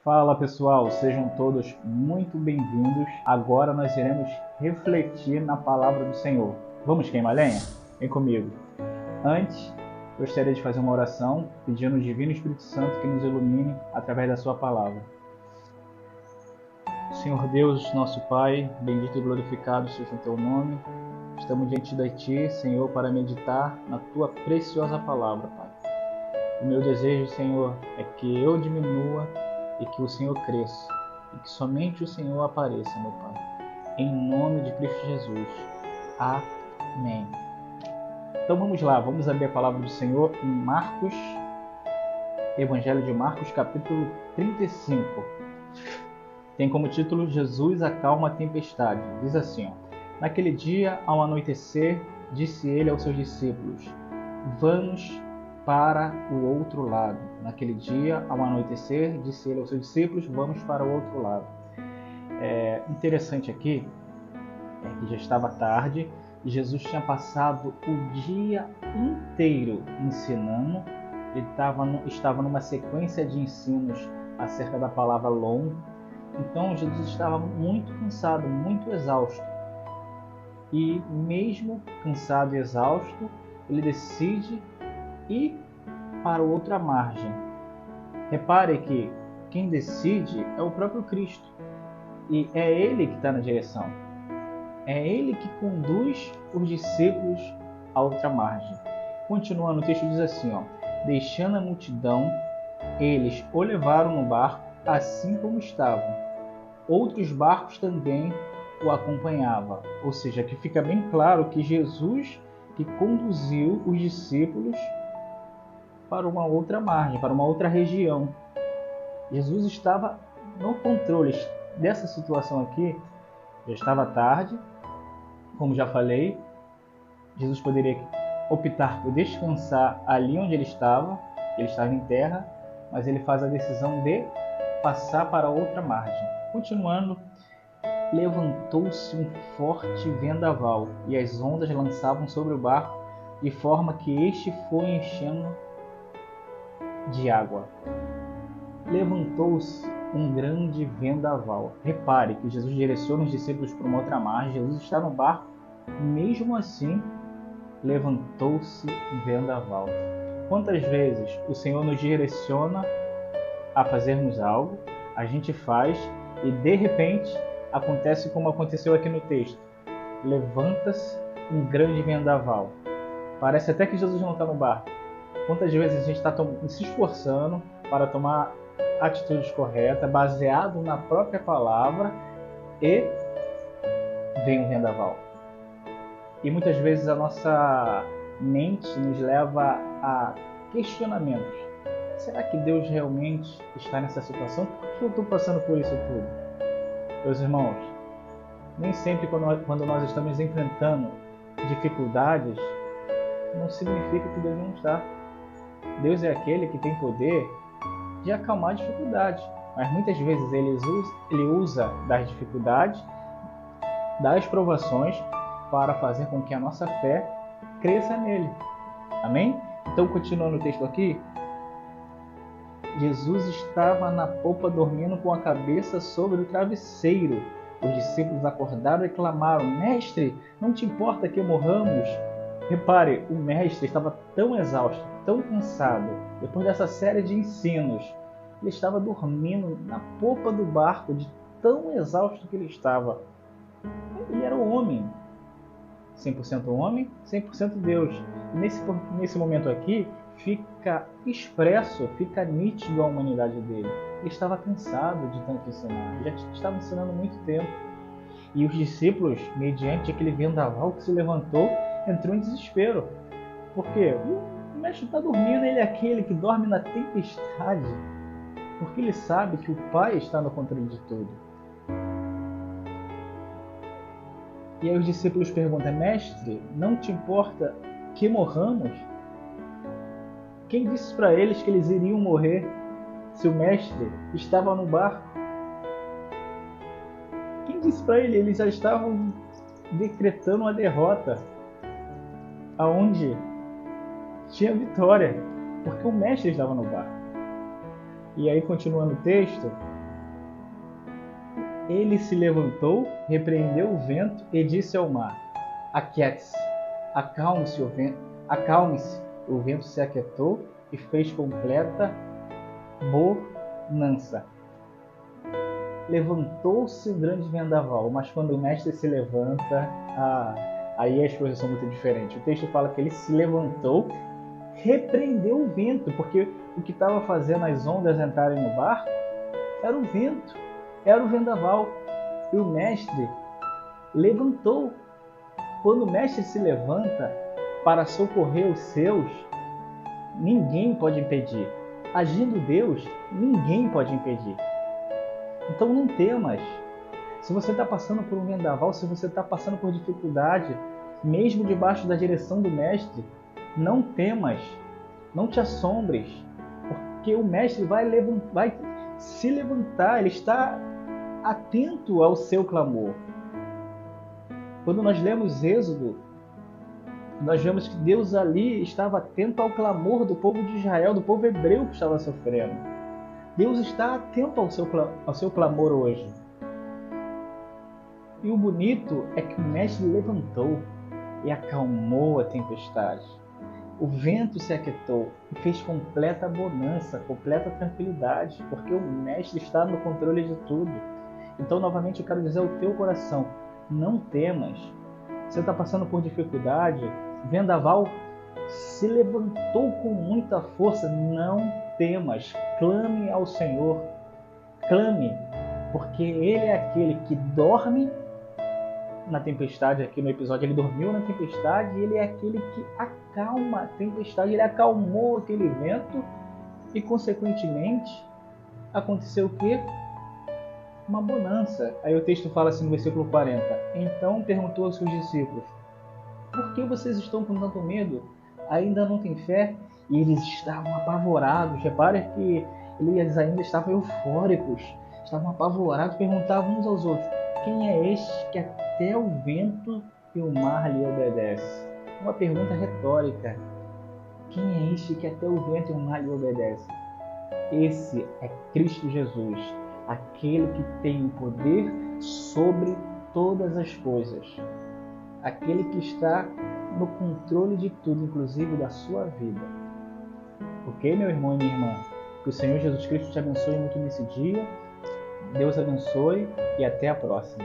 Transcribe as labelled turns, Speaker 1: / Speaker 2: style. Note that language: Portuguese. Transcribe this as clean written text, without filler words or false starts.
Speaker 1: Fala pessoal, sejam todos muito bem-vindos. Agora nós iremos refletir na palavra do Senhor. Vamos queimar lenha? Vem comigo. Antes, gostaria de fazer uma oração pedindo ao Divino Espírito Santo que nos ilumine através da sua palavra. Senhor Deus, nosso Pai, bendito e glorificado seja o teu nome. Estamos diante de ti, Senhor, para meditar na tua preciosa palavra, Pai. O meu desejo, Senhor, é que eu diminua e que o Senhor cresça, e que somente o Senhor apareça, meu Pai. Em nome de Cristo Jesus. Amém. Então vamos lá, vamos abrir a palavra do Senhor em Marcos, Evangelho de Marcos, capítulo 35. Tem como título Jesus acalma a tempestade. Diz assim, naquele dia, ao anoitecer, disse ele aos seus discípulos, vamos para o outro lado. Naquele dia, ao anoitecer, disse ele aos seus discípulos, vamos para o outro lado. Interessante aqui é que já estava tarde e Jesus tinha passado o dia inteiro ensinando. Ele estava numa sequência de ensinos acerca da palavra longo. Então Jesus estava muito cansado, muito exausto. E mesmo cansado e exausto, ele decide ir para outra margem. Repare que quem decide é o próprio Cristo. E é Ele que está na direção. É Ele que conduz os discípulos a outra margem. Continuando, o texto diz assim, deixando a multidão, eles o levaram no barco, assim como estavam. Outros barcos também o acompanhavam. Ou seja, que fica bem claro que Jesus que conduziu os discípulos para uma outra margem, para uma outra região. Jesus estava no controle dessa situação aqui. Já estava tarde, como já falei. Jesus poderia optar por descansar ali onde ele estava em terra, mas ele faz a decisão de passar para outra margem. Continuando, levantou-se um forte vendaval e as ondas lançavam sobre o barco de forma que este foi enchendo de água. Levantou-se um grande vendaval. Repare que Jesus direciona os discípulos para uma outra margem. Jesus está no barco, mesmo assim levantou-se um vendaval. Quantas vezes o Senhor nos direciona a fazermos algo, a gente faz e de repente acontece como aconteceu aqui no texto. Levanta-se um grande vendaval. Parece até que Jesus não está no barco. Quantas vezes a gente está se esforçando para tomar atitudes corretas, baseado na própria palavra, e vem um vendaval. E muitas vezes a nossa mente nos leva a questionamentos. Será que Deus realmente está nessa situação? Por que eu estou passando por isso tudo? Meus irmãos, nem sempre quando nós estamos enfrentando dificuldades, não significa que Deus não está. Deus é aquele que tem poder de acalmar a dificuldade, mas muitas vezes ele usa das dificuldades, das provações, para fazer com que a nossa fé cresça nele. Amém? Então, continuando o texto aqui, Jesus estava na popa dormindo com a cabeça sobre o travesseiro. Os discípulos acordaram e clamaram, Mestre, não te importa que morramos? Repare, o mestre estava tão exausto, tão cansado, depois dessa série de ensinos, ele estava dormindo na popa do barco, de tão exausto que ele estava. Ele era um homem, 100% homem, 100% Deus. E nesse momento aqui, fica expresso, fica nítido a humanidade dele. Ele estava cansado de tanto ensinar, ele já estava ensinando há muito tempo. E os discípulos, mediante aquele vendaval que se levantou, entrou em desespero. Porque o mestre está dormindo, ele é aquele que dorme na tempestade. Porque ele sabe que o Pai está no controle de tudo. E aí os discípulos perguntam, Mestre, não te importa que morramos? Quem disse para eles que eles iriam morrer se o Mestre estava no barco? Quem disse para eles? Eles já estavam decretando uma derrota, aonde tinha vitória, porque o Mestre estava no barco. E aí, continuando o texto, ele se levantou, repreendeu o vento e disse ao mar: aquiete-se, acalme-se o vento, acalme-se. O vento se aquietou e fez completa bonança. Levantou-se um grande vendaval, mas quando o mestre se levanta, aí as coisas são muito diferentes. O texto fala que ele se levantou, repreendeu o vento, porque o que estava fazendo as ondas entrarem no barco era o vento, era o vendaval. E o mestre levantou. Quando o mestre se levanta para socorrer os seus, ninguém pode impedir. Agindo Deus, ninguém pode impedir. Então não temas. Se você está passando por um vendaval, se você está passando por dificuldade, mesmo debaixo da direção do mestre, não temas, não te assombres, porque o mestre vai se levantar, ele está atento ao seu clamor. Quando nós lemos Êxodo, nós vemos que Deus ali estava atento ao clamor do povo de Israel, do povo hebreu que estava sofrendo. Deus está atento ao seu clamor hoje. E o bonito é que o mestre levantou e acalmou a tempestade. O vento se aquietou e fez completa bonança, completa tranquilidade, porque o mestre está no controle de tudo. Então, novamente, eu quero dizer ao teu coração, não temas. Você está passando por dificuldade, vendaval se levantou com muita força, não temas, clame ao Senhor, clame, porque Ele é aquele que dorme na tempestade. Aqui no episódio ele dormiu na tempestade, e Ele é aquele que acalma a tempestade. Ele acalmou aquele vento e, consequentemente, aconteceu o quê? Uma bonança. Aí o texto fala assim no versículo 40: então perguntou aos seus discípulos: por que vocês estão com tanto medo? Ainda não têm fé? E eles estavam apavorados. Repare que eles ainda estavam eufóricos, estavam apavorados, perguntavam uns aos outros: quem é este que até o vento e o mar lhe obedece? Uma pergunta retórica. Quem é este que até o vento e o mar lhe obedece? Esse é Cristo Jesus, aquele que tem o poder sobre todas as coisas, aquele que está no controle de tudo, inclusive da sua vida. Ok, meu irmão e minha irmã? Que o Senhor Jesus Cristo te abençoe muito nesse dia. Deus abençoe e até a próxima.